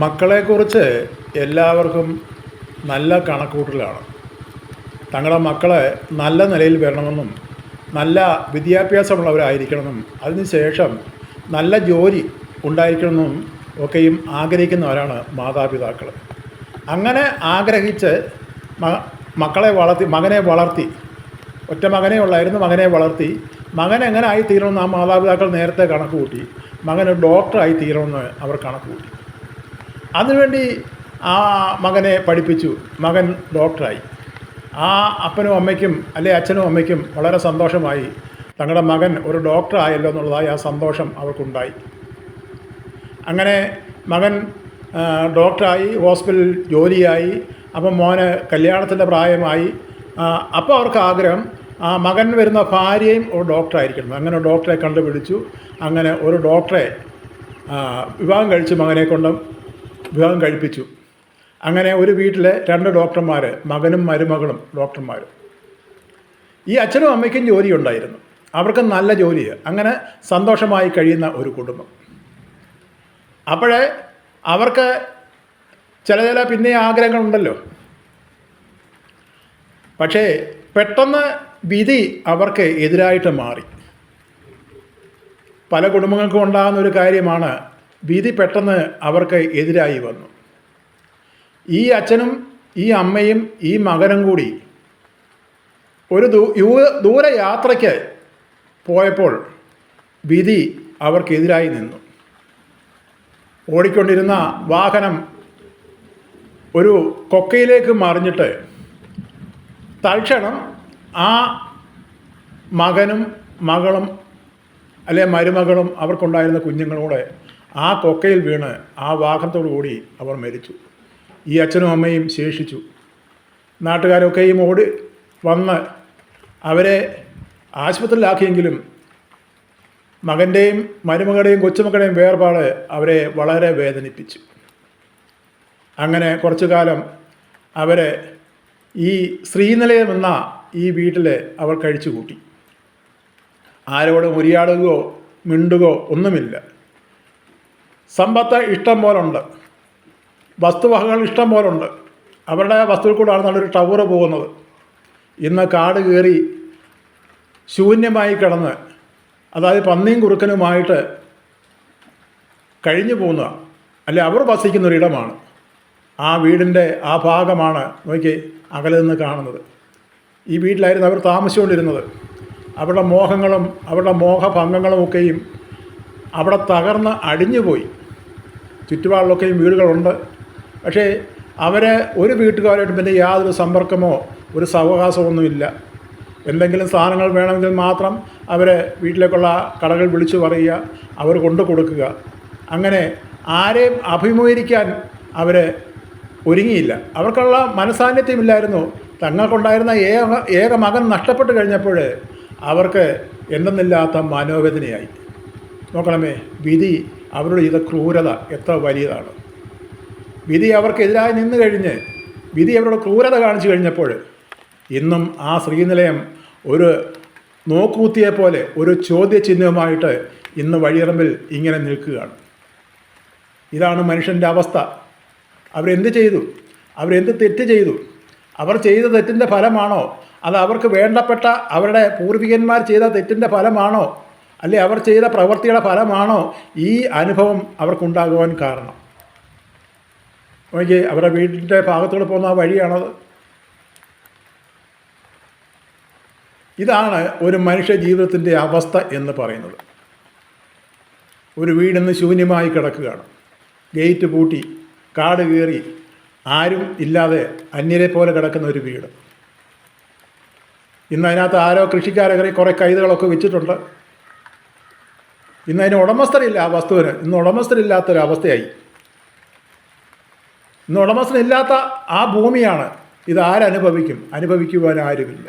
മക്കളെക്കുറിച്ച് എല്ലാവർക്കും നല്ല കണക്കുകൂട്ടലാണ്. തങ്ങളുടെ മക്കളെ നല്ല നിലയിൽ വരണമെന്നും നല്ല വിദ്യാഭ്യാസമുള്ളവരായിരിക്കണമെന്നും അതിനുശേഷം നല്ല ജോലി ഉണ്ടായിരിക്കണമെന്നും ഒക്കെയും ആഗ്രഹിക്കുന്നവരാണ് മാതാപിതാക്കൾ. അങ്ങനെ ആഗ്രഹിച്ച് മകനെ വളർത്തി, ഒറ്റ മകനേ ഉള്ളായിരുന്നു, മകനെ വളർത്തി മകൻ എങ്ങനെ ആയിത്തീരണമെന്ന് ആ മാതാപിതാക്കൾ നേരത്തെ കണക്ക് കൂട്ടി. മകന് ഡോക്ടറായി തീരണമെന്ന് അവർ കണക്ക് കൂട്ടി. അതിനുവേണ്ടി ആ മകനെ പഠിപ്പിച്ചു. മകൻ ഡോക്ടറായി. ആ അപ്പനും അമ്മയ്ക്കും അച്ഛനും അമ്മയ്ക്കും വളരെ സന്തോഷമായി. തങ്ങളുടെ മകൻ ഒരു ഡോക്ടറായല്ലോ എന്നുള്ളതായി ആ സന്തോഷം അവർക്കുണ്ടായി. അങ്ങനെ മകൻ ഡോക്ടറായി, ഹോസ്പിറ്റലിൽ ജോലിയായി. അപ്പം മോന് കല്യാണത്തിൻ്റെ പ്രായമായി. അപ്പോൾ അവർക്ക് ആഗ്രഹം മകൻ വരുന്ന ഭാര്യയും ഒരു ഡോക്ടറായിരിക്കണം. അങ്ങനെ ഡോക്ടറെ കണ്ടുപിടിച്ചു. അങ്ങനെ ഒരു ഡോക്ടറെ വിവാഹം കഴിച്ച് മകനെ കൊണ്ട് വിവാഹം കഴിപ്പിച്ചു. അങ്ങനെ ഒരു വീട്ടിലെ 2 ഡോക്ടർമാർ, മകനും മരുമകളും ഡോക്ടർമാർ. ഈ അച്ഛനും അമ്മയ്ക്കും ജോലിയുണ്ടായിരുന്നു. അവർക്ക് നല്ല ജോലിയാണ്. അങ്ങനെ സന്തോഷമായി കഴിയുന്ന ഒരു കുടുംബം. അപ്പോഴേ അവർക്ക് ചില പിന്നെ ആഗ്രഹങ്ങളുണ്ടല്ലോ. പക്ഷേ പെട്ടെന്ന് വിധി അവർക്ക് എതിരായിട്ട് മാറി. പല കുടുംബങ്ങൾക്കും ഉണ്ടാകുന്ന ഒരു കാര്യമാണ്, വിധി പെട്ടെന്ന് അവർക്ക് എതിരായി വന്നു. ഈ അച്ഛനും ഈ അമ്മയും ഈ മകനും കൂടി ഒരു ദൂരയാത്രയ്ക്ക് പോയപ്പോൾ വിധി അവർക്കെതിരായി നിന്നു. ഓടിക്കൊണ്ടിരുന്ന വാഹനം ഒരു കൊക്കയിലേക്ക് മറിഞ്ഞിട്ട് തൽക്ഷണം ആ മകനും മകളും മരുമകളും അവർക്കുണ്ടായിരുന്ന കുഞ്ഞുങ്ങളോടെ ആ കൊക്കയിൽ വീണ് ആ വാഹനത്തോടു കൂടി അവർ മരിച്ചു. ഈ അച്ഛനും അമ്മയും ശേഷിച്ചു. നാട്ടുകാരൊക്കെയും ഓടി വന്ന് അവരെ ആശുപത്രിയിലാക്കിയെങ്കിലും മകൻ്റെയും മരുമകളുടെയും കൊച്ചുമക്കളുടെയും വേർപാട് അവരെ വളരെ വേദനിപ്പിച്ചു. അങ്ങനെ കുറച്ചു കാലം അവരെ ഈ ശ്രീനിലയം എന്ന ഈ വീട്ടിൽ അവർ കഴിച്ചുകൂട്ടി. ആരോടും ഉരിയാടുകയോ മിണ്ടുകയോ ഒന്നുമില്ല. സമ്പത്ത് ഇഷ്ടം പോലുണ്ട്, വസ്തുവകകൾ ഇഷ്ടം പോലുണ്ട്. അവരുടെ വസ്തുക്കൾ കൂടാണ് നല്ലൊരു ടവർ പോകുന്നത്. ഇന്ന് കാട് കയറി ശൂന്യമായി കിടന്ന്, അതായത് പന്നിയും കുറുക്കനുമായിട്ട് കഴിഞ്ഞു പോകുന്ന അവർ വസിക്കുന്നൊരിടമാണ്. ആ വീടിൻ്റെ ആ ഭാഗമാണ് നോക്കി അകലെ നിന്ന് കാണുന്നത്. ഈ വീട്ടിലായിരുന്നു അവർ താമസിച്ചുകൊണ്ടിരുന്നത്. അവരുടെ മോഹങ്ങളും അവരുടെ മോഹഭംഗങ്ങളും ഒക്കെയും അവിടെ തകർന്ന് അടിഞ്ഞുപോയി. ചുറ്റുപാടിലൊക്കെയും വീടുകളുണ്ട്. പക്ഷേ അവരെ ഒരു വീട്ടുകാരായിട്ട് പിന്നെ യാതൊരു സമ്പർക്കമോ ഒരു സാവകാശമൊന്നുമില്ല. എന്തെങ്കിലും സാധനങ്ങൾ വേണമെങ്കിൽ മാത്രം അവരെ വീട്ടിലേക്കുള്ള കടകൾ വിളിച്ചു പറയുക, അവർ കൊണ്ടു കൊടുക്കുക. അങ്ങനെ ആരെയും അഭിമുഖീകരിക്കാൻ അവർ ഒരുങ്ങിയില്ല. അവർക്കുള്ള മനസാന്നിധ്യമില്ലായിരുന്നു. തങ്ങൾക്കുണ്ടായിരുന്ന ഏക മകൻ നഷ്ടപ്പെട്ട് കഴിഞ്ഞപ്പോൾ അവർക്ക് എന്തെന്നില്ലാത്ത മനോവേദനയായി. നോക്കണമേ, വിധി അവരുടെ ചെയ്ത ക്രൂരത എത്ര വലിയതാണ്. വിധി അവർക്കെതിരായി നിന്ന് കഴിഞ്ഞ് വിധി അവരുടെ ക്രൂരത കാണിച്ചു കഴിഞ്ഞപ്പോൾ ഇന്നും ആ ശ്രീനിലയം ഒരു നോക്കുകുത്തിയെപ്പോലെ ഒരു ചോദ്യചിഹ്നവുമായിട്ട് ഇന്ന് വഴിയറമ്പിൽ ഇങ്ങനെ നിൽക്കുകയാണ്. ഇതാണ് മനുഷ്യൻ്റെ അവസ്ഥ. അവരെന്ത് ചെയ്തു? അവരെന്ത് തെറ്റ് ചെയ്തു? അവർ ചെയ്ത തെറ്റിൻ്റെ ഫലമാണോ? അത് അവർക്ക് വേണ്ടപ്പെട്ട അവരുടെ പൂർവികന്മാർ ചെയ്ത തെറ്റിൻ്റെ ഫലമാണോ? അല്ലെ അവർ ചെയ്ത പ്രവൃത്തിയുടെ ഫലമാണോ ഈ അനുഭവം അവർക്കുണ്ടാകുവാൻ കാരണം? നോക്കി, അവരുടെ വീടിൻ്റെ ഭാഗത്തോട് പോകുന്ന ആ വഴിയാണത്. ഇതാണ് ഒരു മനുഷ്യ ജീവിതത്തിൻ്റെ അവസ്ഥ എന്ന് പറയുന്നത്. ഒരു വീടിന്ന് ശൂന്യമായി കിടക്കുകയാണ്. ഗേറ്റ് പൂട്ടി, കാട് കയറി, ആരും ഇല്ലാതെ അന്യരെ പോലെ കിടക്കുന്ന ഒരു വീട്. ഇന്ന് അതിനകത്ത് ആരോ കൃഷിക്കാരെ കുറേ കൈതകളൊക്കെ വെച്ചിട്ടുണ്ട്. ഇന്ന് അതിന് ഉടമസ്ഥരില്ല. ആ വസ്തുവിന് ഇന്ന് ഉടമസ്ഥരില്ലാത്തൊരവസ്ഥയായി. ഇന്ന് ഉടമസ്ഥനില്ലാത്ത ആ ഭൂമിയാണ്. ഇത് ആരനുഭവിക്കും? അനുഭവിക്കുവാൻ ആരുമില്ല.